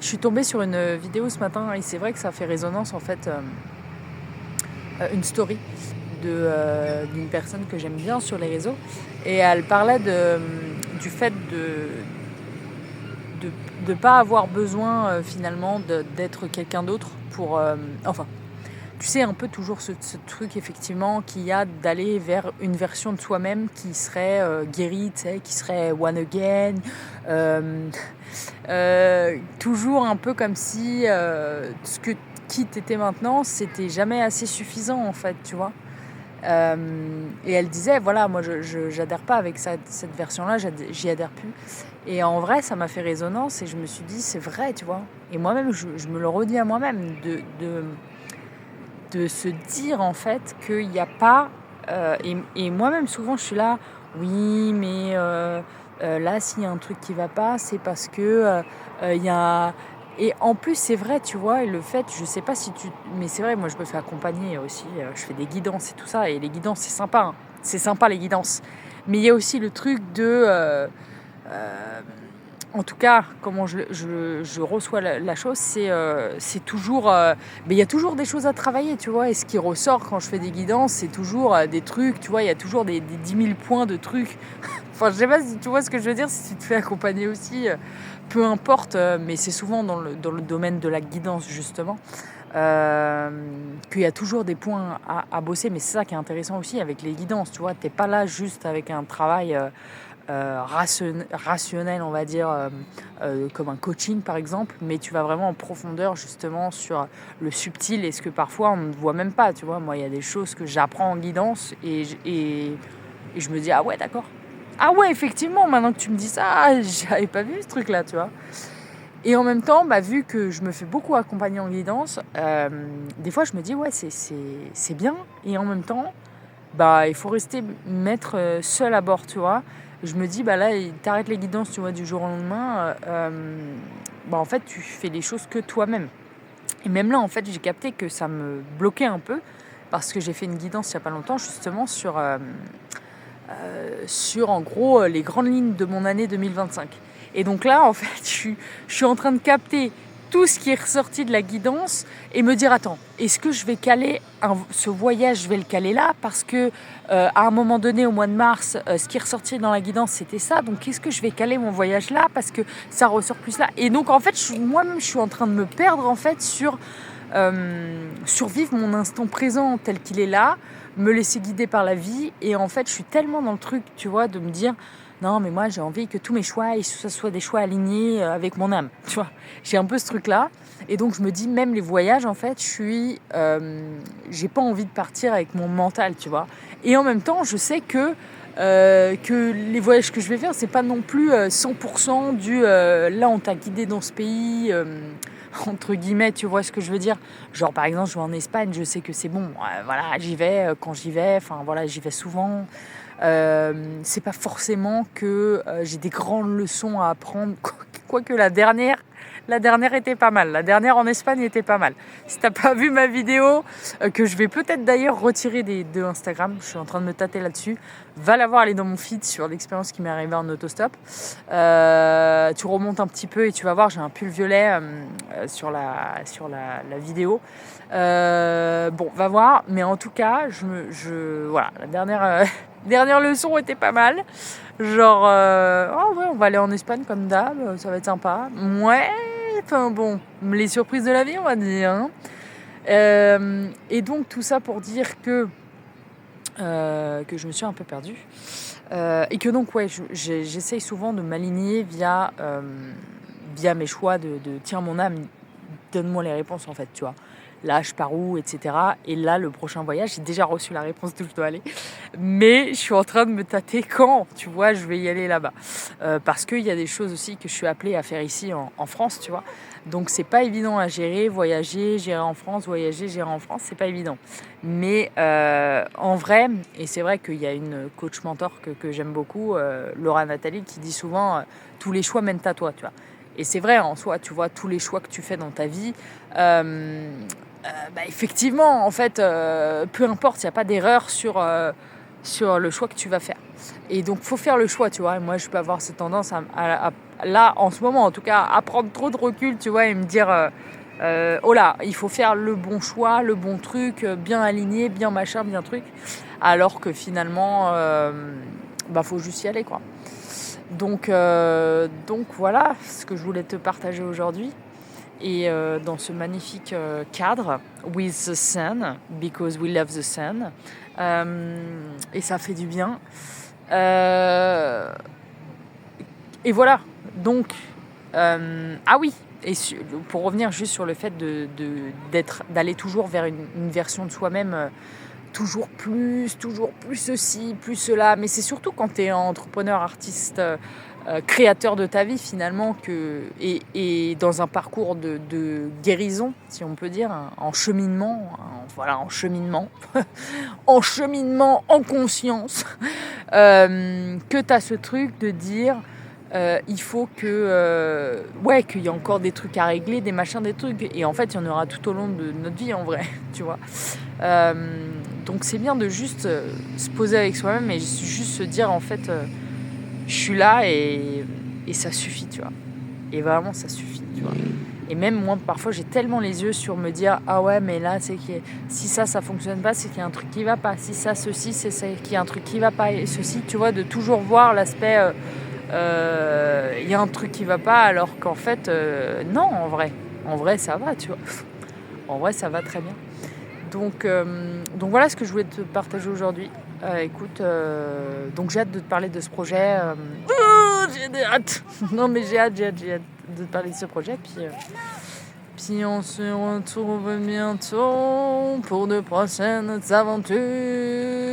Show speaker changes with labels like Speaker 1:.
Speaker 1: suis tombée sur une vidéo ce matin et c'est vrai que ça fait résonance en fait, une story d'une personne que j'aime bien sur les réseaux et elle parlait du fait de pas avoir besoin finalement d'être quelqu'un d'autre pour enfin tu sais un peu toujours ce truc effectivement qu'il y a d'aller vers une version de soi-même qui serait guérie, tu sais, qui serait one again, toujours un peu comme si qui t'étais maintenant c'était jamais assez suffisant en fait, tu vois. Et elle disait voilà, moi j'adhère pas avec cette version-là, j'y adhère plus. Et en vrai, ça m'a fait résonance et je me suis dit c'est vrai, tu vois. Et moi-même, je me le redis à moi-même de se dire en fait qu'il n'y a pas. Et moi-même, souvent, je suis là, oui, mais là, s'il y a un truc qui va pas, c'est parce que il y a. Et en plus, c'est vrai, tu vois, et le fait, je sais pas si tu. Mais c'est vrai, moi, je me fais accompagner aussi, je fais des guidances et tout ça, et les guidances, c'est sympa, hein. C'est sympa, les guidances. Mais il y a aussi le truc de. En tout cas, comment je reçois la chose, c'est toujours... mais il y a toujours des choses à travailler, tu vois. Et ce qui ressort quand je fais des guidances, c'est toujours des trucs, tu vois. Il y a toujours des 10 000 points de trucs. Enfin, je sais pas si tu vois ce que je veux dire, si tu te fais accompagner aussi, peu importe. Mais c'est souvent dans le domaine de la guidance, justement, qu'il y a toujours des points à bosser. Mais c'est ça qui est intéressant aussi avec les guidances, tu vois. T'es pas là juste avec un travail... rationnel, on va dire, comme un coaching par exemple, mais tu vas vraiment en profondeur justement sur le subtil et ce que parfois on ne voit même pas, tu vois. Moi, il y a des choses que j'apprends en guidance et je me dis, ah ouais, d'accord. Ah ouais, effectivement, maintenant que tu me dis ça, j'avais pas vu ce truc-là, tu vois. Et en même temps, bah, vu que je me fais beaucoup accompagner en guidance, des fois je me dis, ouais, c'est bien. Et en même temps, bah, il faut rester maître seul à bord, tu vois. Je me dis, bah là, t'arrêtes les guidances, tu vois, du jour au lendemain. Bah, en fait, tu fais les choses que toi-même. Et même là, en fait, j'ai capté que ça me bloquait un peu parce que j'ai fait une guidance il n'y a pas longtemps, justement, sur en gros les grandes lignes de mon année 2025. Et donc là, en fait, je suis en train de capter tout ce qui est ressorti de la guidance et me dire, attends, est-ce que je vais caler ce voyage, je vais le caler là parce que à un moment donné, au mois de mars, ce qui est ressorti dans la guidance, c'était ça. Donc, est-ce que je vais caler mon voyage là parce que ça ressort plus là. Et donc, en fait, moi-même, je suis en train de me perdre en fait sur survivre mon instant présent tel qu'il est là, me laisser guider par la vie. Et en fait, je suis tellement dans le truc, tu vois, de me dire non, mais moi, j'ai envie que tous mes choix, ce soient des choix alignés avec mon âme, tu vois. J'ai un peu ce truc-là. Et donc, je me dis, même les voyages, en fait, j'ai pas envie de partir avec mon mental, tu vois. Et en même temps, je sais que les voyages que je vais faire, c'est pas non plus 100% du là, on t'a guidé dans ce pays. Entre guillemets, tu vois ce que je veux dire. Genre, par exemple, je vais en Espagne, je sais que c'est bon. Voilà, j'y vais quand j'y vais. Enfin, voilà, j'y vais souvent. C'est pas forcément que j'ai des grandes leçons à apprendre. Quoique la dernière était pas mal. La dernière en Espagne était pas mal. Si t'as pas vu ma vidéo, que je vais peut-être d'ailleurs retirer de Instagram, je suis en train de me tâter là-dessus, va la voir, elle est dans mon feed sur l'expérience qui m'est arrivée en autostop. Tu remontes un petit peu et tu vas voir, j'ai un pull violet sur la vidéo. Bon, va voir, mais en tout cas, voilà, la dernière leçon était pas mal. Genre, oh ouais, on va aller en Espagne comme d'hab, ça va être sympa. Ouais, enfin bon, les surprises de la vie, on va dire. Hein. Et donc, tout ça pour dire que je me suis un peu perdue. Et que donc, ouais, j'essaye souvent de m'aligner via mes choix de tiens, mon âme, donne-moi les réponses en fait, tu vois. Là, je pars où, etc. Et là, le prochain voyage, j'ai déjà reçu la réponse d'où je dois aller. Mais je suis en train de me tâter quand, tu vois, je vais y aller là-bas. Parce qu'il y a des choses aussi que je suis appelée à faire ici en France, tu vois. Donc, c'est pas évident à gérer, voyager, gérer en France, voyager, gérer en France, c'est pas évident. Mais en vrai, et c'est vrai qu'il y a une coach mentor que j'aime beaucoup, Laura Nathalie, qui dit souvent tous les choix mènent à toi, tu vois. Et c'est vrai en soi, tu vois, tous les choix que tu fais dans ta vie, bah, effectivement, en fait, peu importe, il n'y a pas d'erreur sur le choix que tu vas faire. Et donc, il faut faire le choix, tu vois. Et moi, je peux avoir cette tendance là, en ce moment, en tout cas, à prendre trop de recul, tu vois, et me dire oh là, il faut faire le bon choix, le bon truc, bien aligné, bien machin, bien truc, alors que finalement, faut juste y aller, quoi. Donc voilà ce que je voulais te partager aujourd'hui. Et dans ce magnifique cadre, with the sun, because we love the sun, et ça fait du bien. Et voilà, donc, ah oui, et pour revenir juste sur le fait d'aller toujours vers une version de soi-même, toujours plus ceci, plus cela, mais c'est surtout quand tu es entrepreneur, artiste, créateur de ta vie finalement, et dans un parcours de guérison, si on peut dire, en cheminement, en cheminement, en conscience, que tu as ce truc de dire il faut que qu'il y ait encore des trucs à régler, des machins, des trucs, et en fait il y en aura tout au long de notre vie en vrai, tu vois. Donc c'est bien de juste se poser avec soi-même et juste se dire en fait je suis là et ça suffit, tu vois. Et vraiment ça suffit, tu vois. Et même moi parfois j'ai tellement les yeux sur me dire ah ouais mais là c'est que si ça fonctionne pas, c'est qu'il y a un truc qui va pas, si ça ceci c'est qu'il y a un truc qui va pas, et ceci, tu vois, de toujours voir l'aspect y a un truc qui va pas, alors qu'en fait non, en vrai ça va, tu vois. En vrai ça va très bien. Donc voilà ce que je voulais te partager aujourd'hui. Écoute, donc j'ai hâte de te parler de ce projet. J'ai hâte. Non mais j'ai hâte de te parler de ce projet. Puis on se retrouve bientôt pour de prochaines aventures.